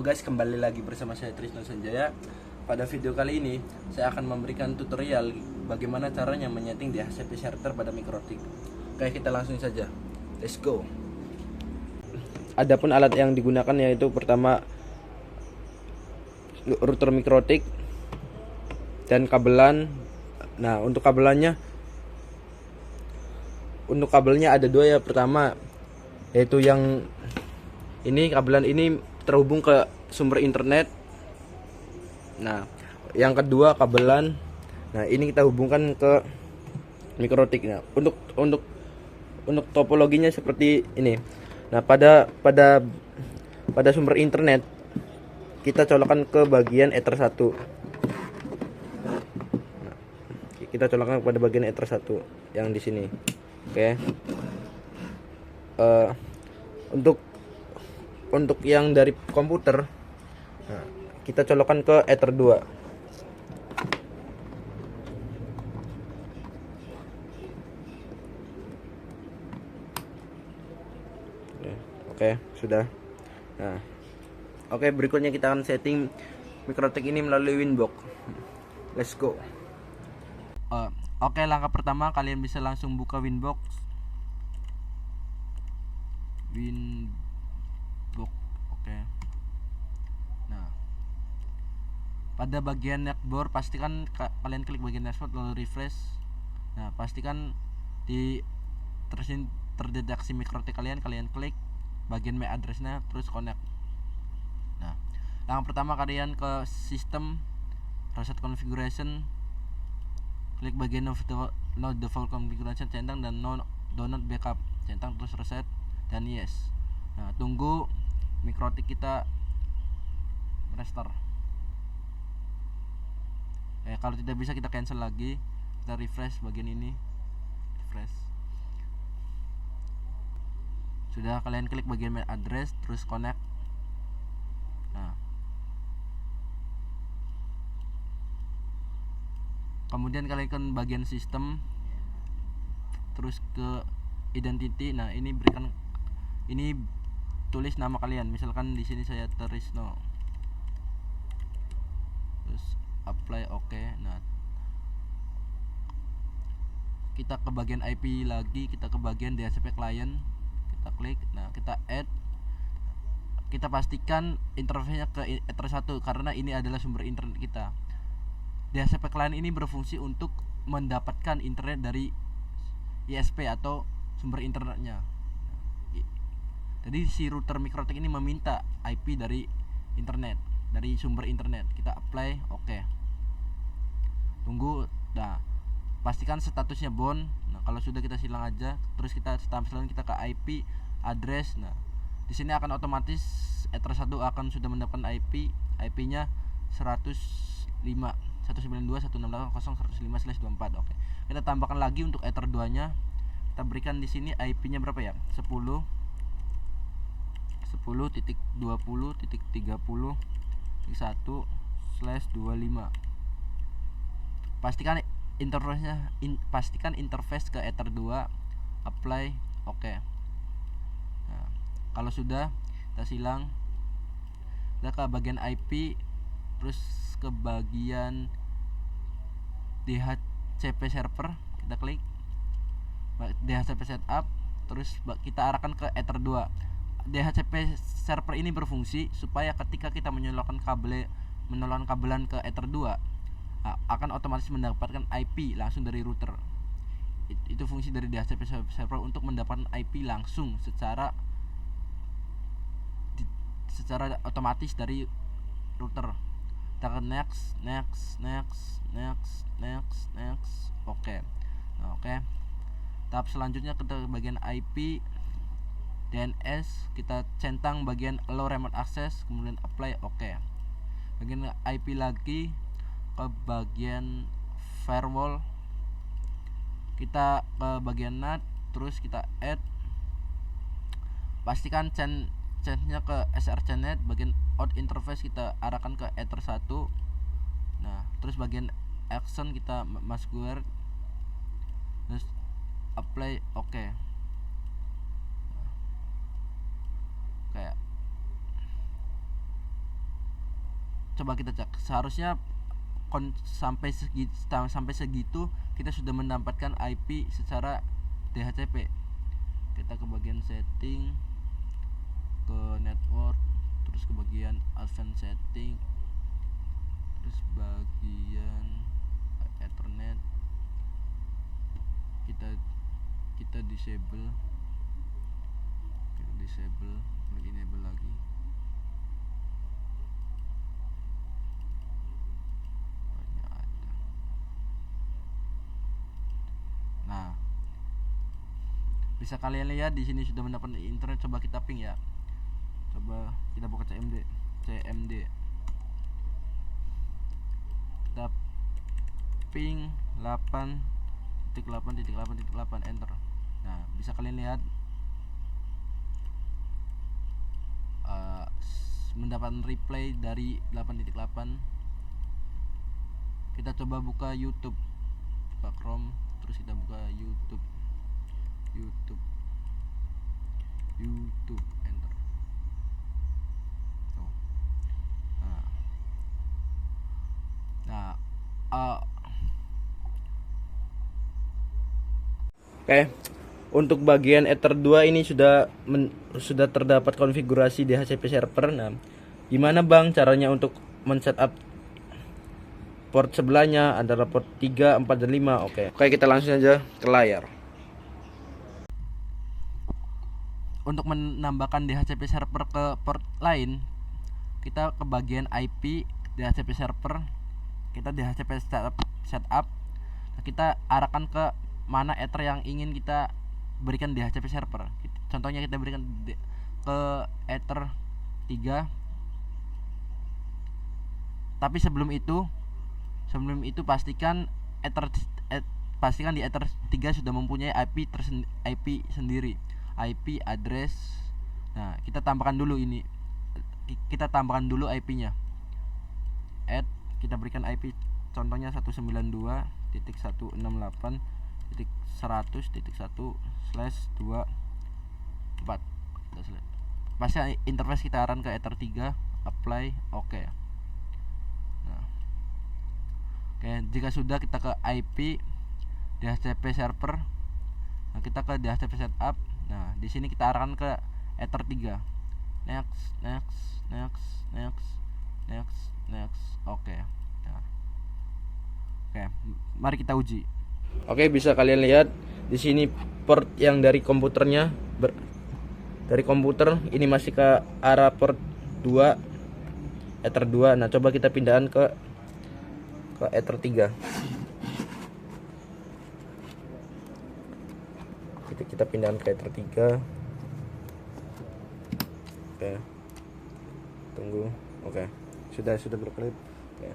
guys, kembali lagi bersama saya Trisno Sanjaya. Pada video kali ini saya akan memberikan tutorial bagaimana caranya menyeting DHCP shifter pada Mikrotik. Oke, kita langsung saja. Let's go. Adapun alat yang digunakan yaitu pertama router Mikrotik dan kabelan. Nah, untuk kabelnya ada dua ya. Pertama yaitu yang ini, kabelan ini terhubung ke sumber internet. Nah, yang kedua kabelan, nah ini kita hubungkan ke Mikrotik. Nah, untuk topologinya seperti ini. Nah, pada sumber internet kita colokkan ke bagian Ether 1. Nah, kita colokkan pada bagian Ether 1 yang di sini. Oke. Untuk yang dari komputer, nah, kita colokkan ke Ether 2. Oke, sudah. Nah, oke, berikutnya kita akan setting Mikrotik ini melalui Winbox. Let's go. Oke, langkah pertama kalian bisa langsung buka Winbox. Oke. Nah, pada bagian netboard pastikan kalian klik bagian netboard lalu refresh. Nah, pastikan terdeteksi Mikrotik kalian klik bagian MAC address-nya terus connect. Nah, langkah pertama kalian ke sistem, reset configuration, klik bagian no default configuration, centang, dan no download backup, centang, terus reset dan yes. Nah, tunggu Mikrotik kita restart. Kalau tidak bisa kita cancel lagi, kita refresh bagian ini, refresh. Sudah, kalian klik bagian MAC address terus connect. Nah, kemudian kalian ke bagian sistem terus ke identity. Nah, ini tulis nama kalian, misalkan di sini saya Trisno, terus apply oke. Nah, kita ke bagian IP lagi, kita ke bagian DHCP client, kita klik. Nah, kita add, kita pastikan interface-nya ke Ether 1 karena ini adalah sumber internet kita. DHCP client ini berfungsi untuk mendapatkan internet dari ISP atau sumber internetnya. Jadi si router Mikrotik ini meminta IP dari internet, dari sumber internet. Kita apply oke. Tunggu. Nah, pastikan statusnya bound. Nah, kalau sudah kita silang aja, terus kita kita ke IP address. Nah, di sini akan otomatis Ether 1 akan sudah mendapatkan IP-nya 192.168.0.105/24. Oke. Kita tambahkan lagi untuk Ether 2-nya. Kita berikan di sini IP-nya berapa ya? 10.20.30.1/25. Pastikan interface ke Ether 2, apply oke. Nah, kalau sudah kita silang, kita ke bagian IP, terus ke bagian DHCP server, kita klik DHCP setup, terus kita arahkan ke Ether 2. DHCP server ini berfungsi supaya ketika kita menyolokkan kabelan ke Ether 2, akan otomatis mendapatkan IP langsung dari router. Itu fungsi dari DHCP server, untuk mendapatkan IP langsung secara otomatis dari router. Kita ke next. Oke. Nah, oke. Tahap selanjutnya kita ke bagian IP DNS, kita centang bagian allow remote access, kemudian apply oke. Bagian IP lagi ke bagian firewall, kita ke bagian NAT, terus kita add, pastikan change-nya ke srcnet. Bagian out interface kita arahkan ke Ether 1. Nah, terus bagian action kita masuk terus apply oke. Kayak coba kita cek. Seharusnya sampai segitu kita sudah mendapatkan IP secara DHCP. Kita ke bagian setting, ke network, terus ke bagian advanced setting, terus bagian Ethernet, kita disable, enable lagi. Banyak ada. Nah, bisa kalian lihat di sini sudah mendapat internet. Coba kita ping ya. Coba kita buka CMD. Kita ping 8.8.8.8 enter. Nah, bisa kalian lihat mendapatkan replay dari 8.8. Kita coba buka YouTube, buka Chrome, terus kita buka YouTube enter. Oke. Untuk bagian Ether 2 ini sudah terdapat konfigurasi DHCP server. Nah, gimana Bang caranya untuk men-setup port sebelahnya antara port 3, 4 dan 5? Oke, kita langsung aja ke layar. Untuk menambahkan DHCP server ke port lain, kita ke bagian IP DHCP server, kita DHCP setup. Nah, kita arahkan ke mana Ether yang ingin kita berikan DHCP server. Contohnya kita berikan ke Ether 3. Tapi sebelum itu pastikan di Ether 3 sudah mempunyai IP sendiri, IP address. Nah, kita tambahkan dulu IP-nya. Kita berikan IP contohnya 192.168.100.1/24. Pasti interface kita arahkan ke Ether 3, apply, oke. Nah, jika sudah, kita ke IP DHCP server. Nah, kita ke DHCP setup. Nah, di sini kita arahkan ke Ether 3. Next. Oke. Nah. Mari kita uji. Oke, bisa kalian lihat di sini port yang dari komputernya ini masih ke arah port 2, Ether 2. Nah, coba kita pindahkan ke Ether 3. Kita pindahkan ke Ether 3. Oke. Tunggu. Oke. Sudah berkelip. Oke.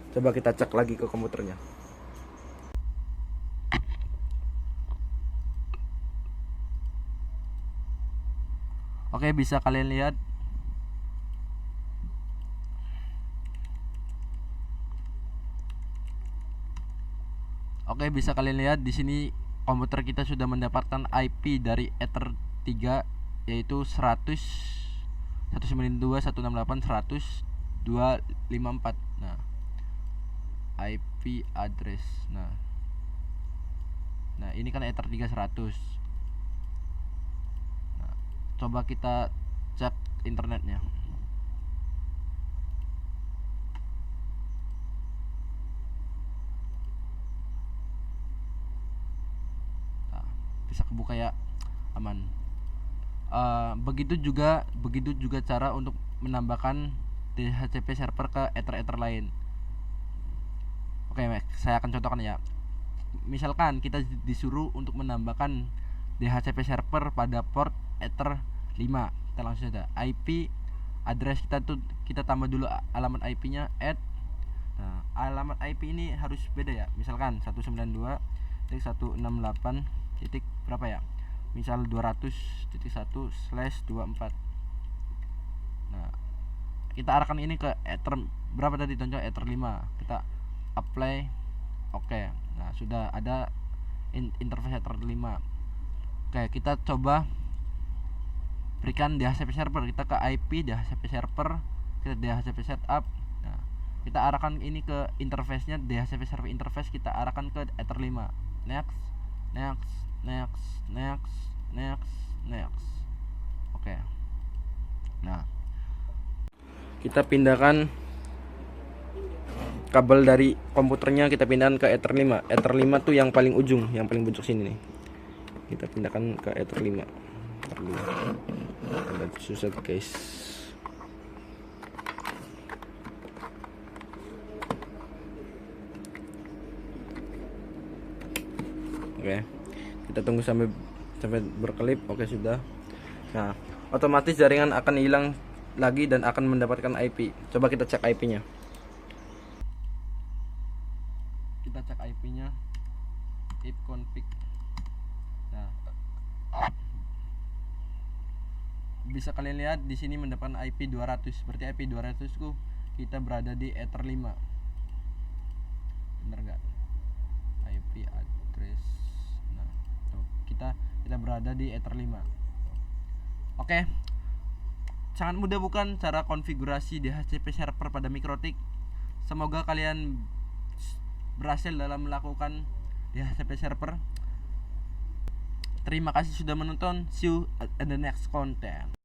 Coba kita cek lagi ke komputernya. Oke, bisa kalian lihat di sini komputer kita sudah mendapatkan IP dari Ether 3, yaitu 192.168.100.254. Nah, IP address. Nah, ini kan Ether 3 100. Nah, coba kita cek internetnya. Nah, bisa kebuka ya, aman. Begitu juga cara untuk menambahkan DHCP server ke Ether lain. Oke, saya akan contohkan ya. Misalkan kita disuruh untuk menambahkan DHCP server pada port Ether 5. Kita langsung saja IP address kita tambah dulu alamat IP-nya add. Nah, alamat IP ini harus beda ya. Misalkan 192.168. berapa ya? Misal 200.1/24. Nah, kita arahkan ini ke Ether berapa tadi, contoh Ether 5. Kita apply, oke. Nah, sudah ada interface Ether 5. Oke, kita coba berikan DHCP server. Kita ke IP DHCP server, kita DHCP setup. Nah, Kita arahkan ini ke interface-nya, DHCP server interface kita arahkan ke Ether 5. Next, next, next, next, next, next. Oke. Nah, kita pindahkan kabel dari komputernya, kita pindahkan ke Ether 5. Ether 5 tuh yang paling ujung, yang paling pojok sini nih. Kita pindahkan ke Ether 5. Agak susah guys. Oke, kita tunggu sampai berkelip. Oke, sudah. Nah, otomatis jaringan akan hilang lagi dan akan mendapatkan IP. Coba kita cek IP-nya. Kita cek IP-nya. Ipconfig. Nah, bisa kalian lihat di sini mendapatkan IP 200. Berarti IP 200 ku kita berada di Ether 5. Bener nggak? IP address. Nah, tuh, kita berada di Ether 5. Oke. Sangat mudah bukan cara konfigurasi DHCP server pada MikroTik? Semoga kalian berhasil dalam melakukan DHCP server. Terima kasih sudah menonton. See you in the next content.